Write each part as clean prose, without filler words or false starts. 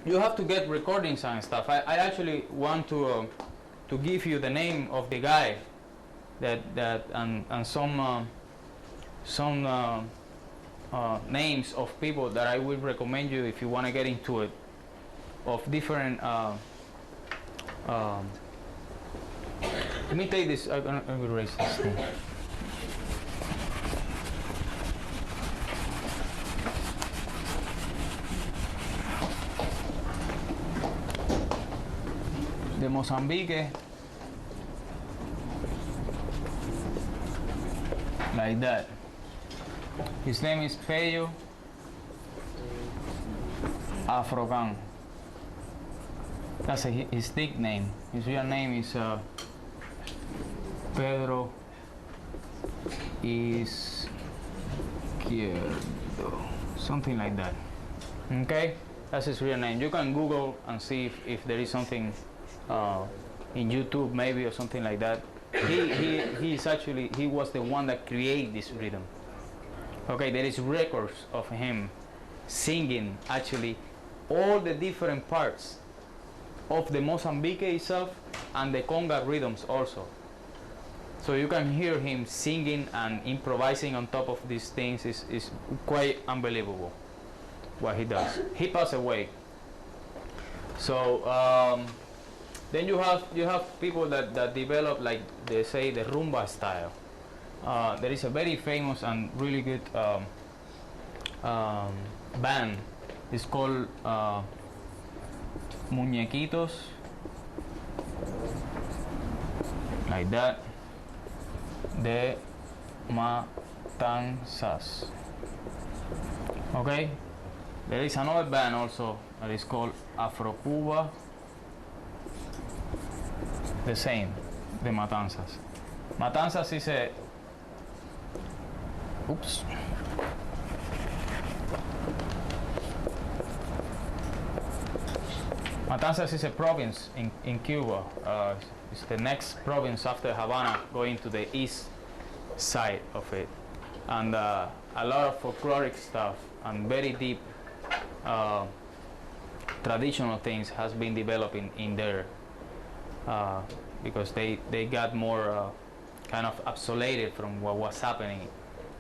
you have to get recordings and stuff. I actually want to give you the name of the guy that and some names of people that I would recommend you if you want to get into it, of different. Let me take this. I'm gonna erase this thing. De Mozambique, like that. His name is Peyo Afrogan. That's his nickname. His real name is Pedro Izquierdo, something like that. Okay, that's his real name. You can Google and see if there is something in YouTube maybe or something like that. He was the one that created this rhythm. Okay, there is records of him singing actually all the different parts of the Mozambique itself and the conga rhythms also. So you can hear him singing and improvising on top of these things. Is quite unbelievable what he does. He passed away. So then you have people that develop, like they say, the rumba style. There is a very famous and really good band. It's called Muñequitos, like that, de Matanzas. Okay, there is another band also that is called Afro Cuba, the same, de Matanzas. Matanzas is a Matanzas is a province in Cuba. It's the next province after Havana, going to the east side of it. And a lot of folkloric stuff and very deep traditional things has been developing in there because they got more kind of isolated from what was happening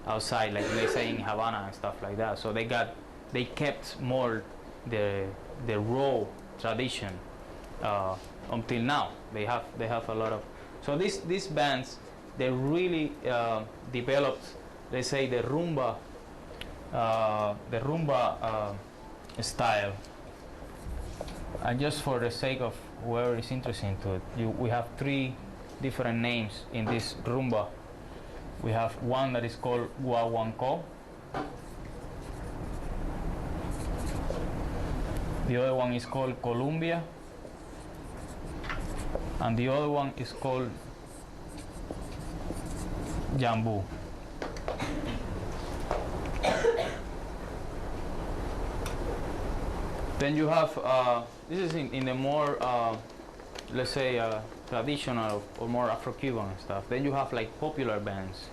outside, like they say in Havana and stuff like that. So they kept more the raw tradition until now. They have a lot of, so these bands, they really developed, let's say, the rumba style. And just for the sake of whoever is interested into it, we have 3 different names in this rumba. We have one that is called Guaguancó. The other one is called Columbia, and the other one is called Jambu. Then you have, this is in the more, let's say, traditional or more Afro-Cuban stuff. Then you have like popular bands,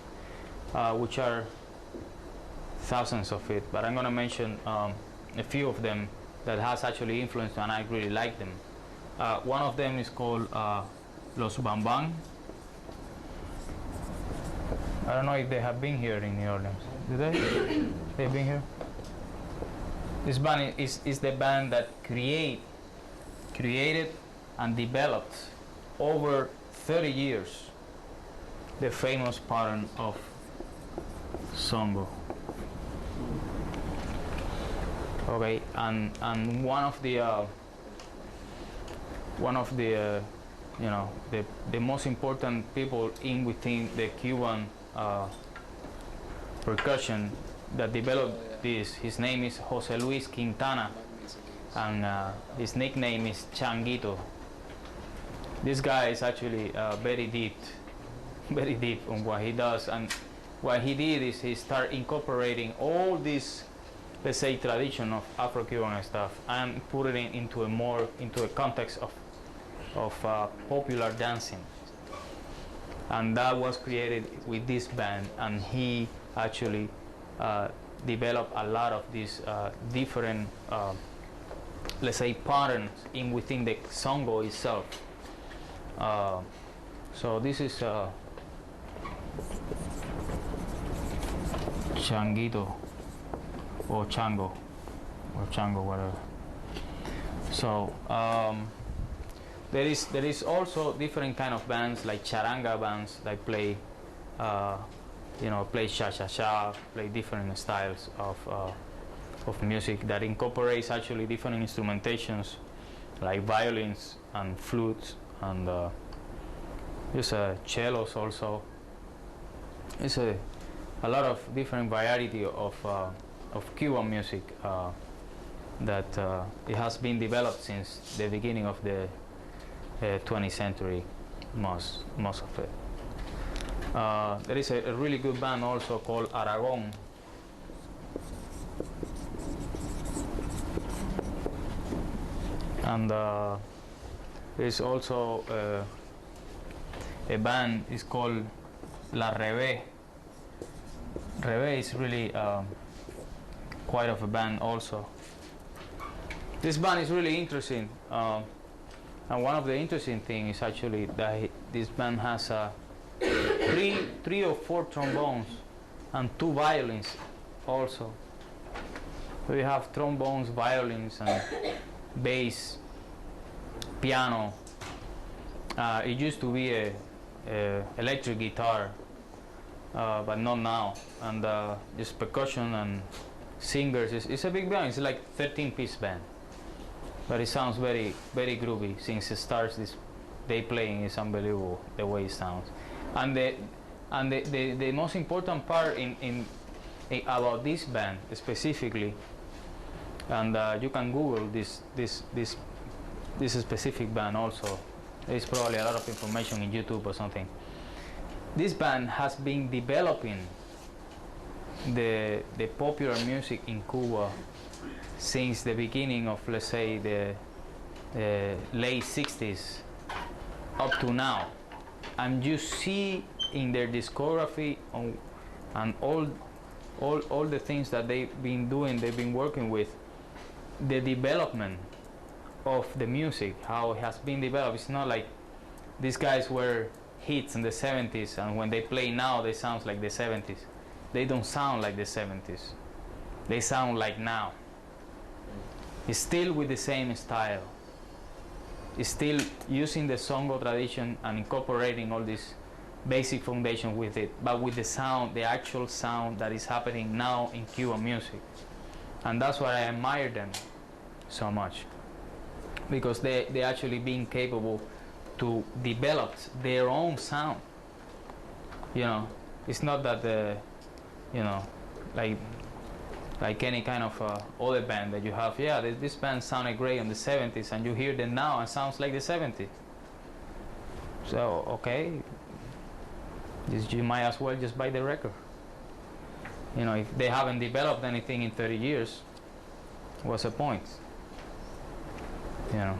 which are thousands of it, but I'm gonna mention a few of them that has actually influenced, and I really like them. One of them is called Los Bambam. I don't know if they have been here in New Orleans. Did they? They've been here? This band is the band that created and developed over 30 years the famous pattern of songo. Okay, and one of the you know, the most important people within the Cuban percussion that developed this, his name is Jose Luis Quintana, and his nickname is Changuito. This guy is actually very deep on what he does, and what he did is he started incorporating all this, let's say, tradition of Afro-Cuban stuff and put it into a context of popular dancing, and that was created with this band. And he actually developed a lot of these different let's say, patterns in within the songo itself. So this is changuito or chango, whatever. So there is also different kind of bands like charanga bands that play, play cha-cha-cha, play different styles of music that incorporates actually different instrumentations like violins and flutes and just cellos also. It's a lot of different variety of Cuban music that it has been developed since the beginning of the 20th century, most of it. There is a really good band also called Aragon. And there's also a band is called La Revés. Revés is really quite of a band also. This band is really interesting, and one of the interesting things is actually that this band has three or four trombones and 2 violins also. So you have trombones, violins, and bass, piano. It used to be a electric guitar, but not now, and just percussion and singers. It's a big band. It's like 13-piece band, but it sounds very, very groovy. Since it starts, this day playing is unbelievable the way it sounds. And the most important part in about this band specifically, and you can Google this specific band also. There's probably a lot of information in YouTube or something. This band has been developing the popular music in Cuba since the beginning of, let's say, the late 60s up to now. And you see in their discography and all the things that they've been doing, they've been working with, the development of the music, how it has been developed. It's not like these guys were hits in the 70s and when they play now they sound like the 70s. They don't sound like the 70s. They sound like now. It's still with the same style. It's still using the songo tradition and incorporating all this basic foundation with it, but with the sound, the actual sound that is happening now in Cuban music. And that's why I admire them so much, because they actually being capable to develop their own sound. You know, it's not that like any kind of other band that you have. Yeah, this band sounded great in the 70s, and you hear them now and sounds like the 70s. So okay, you might as well just buy the record. You know, if they haven't developed anything in 30 years, what's the point? You know.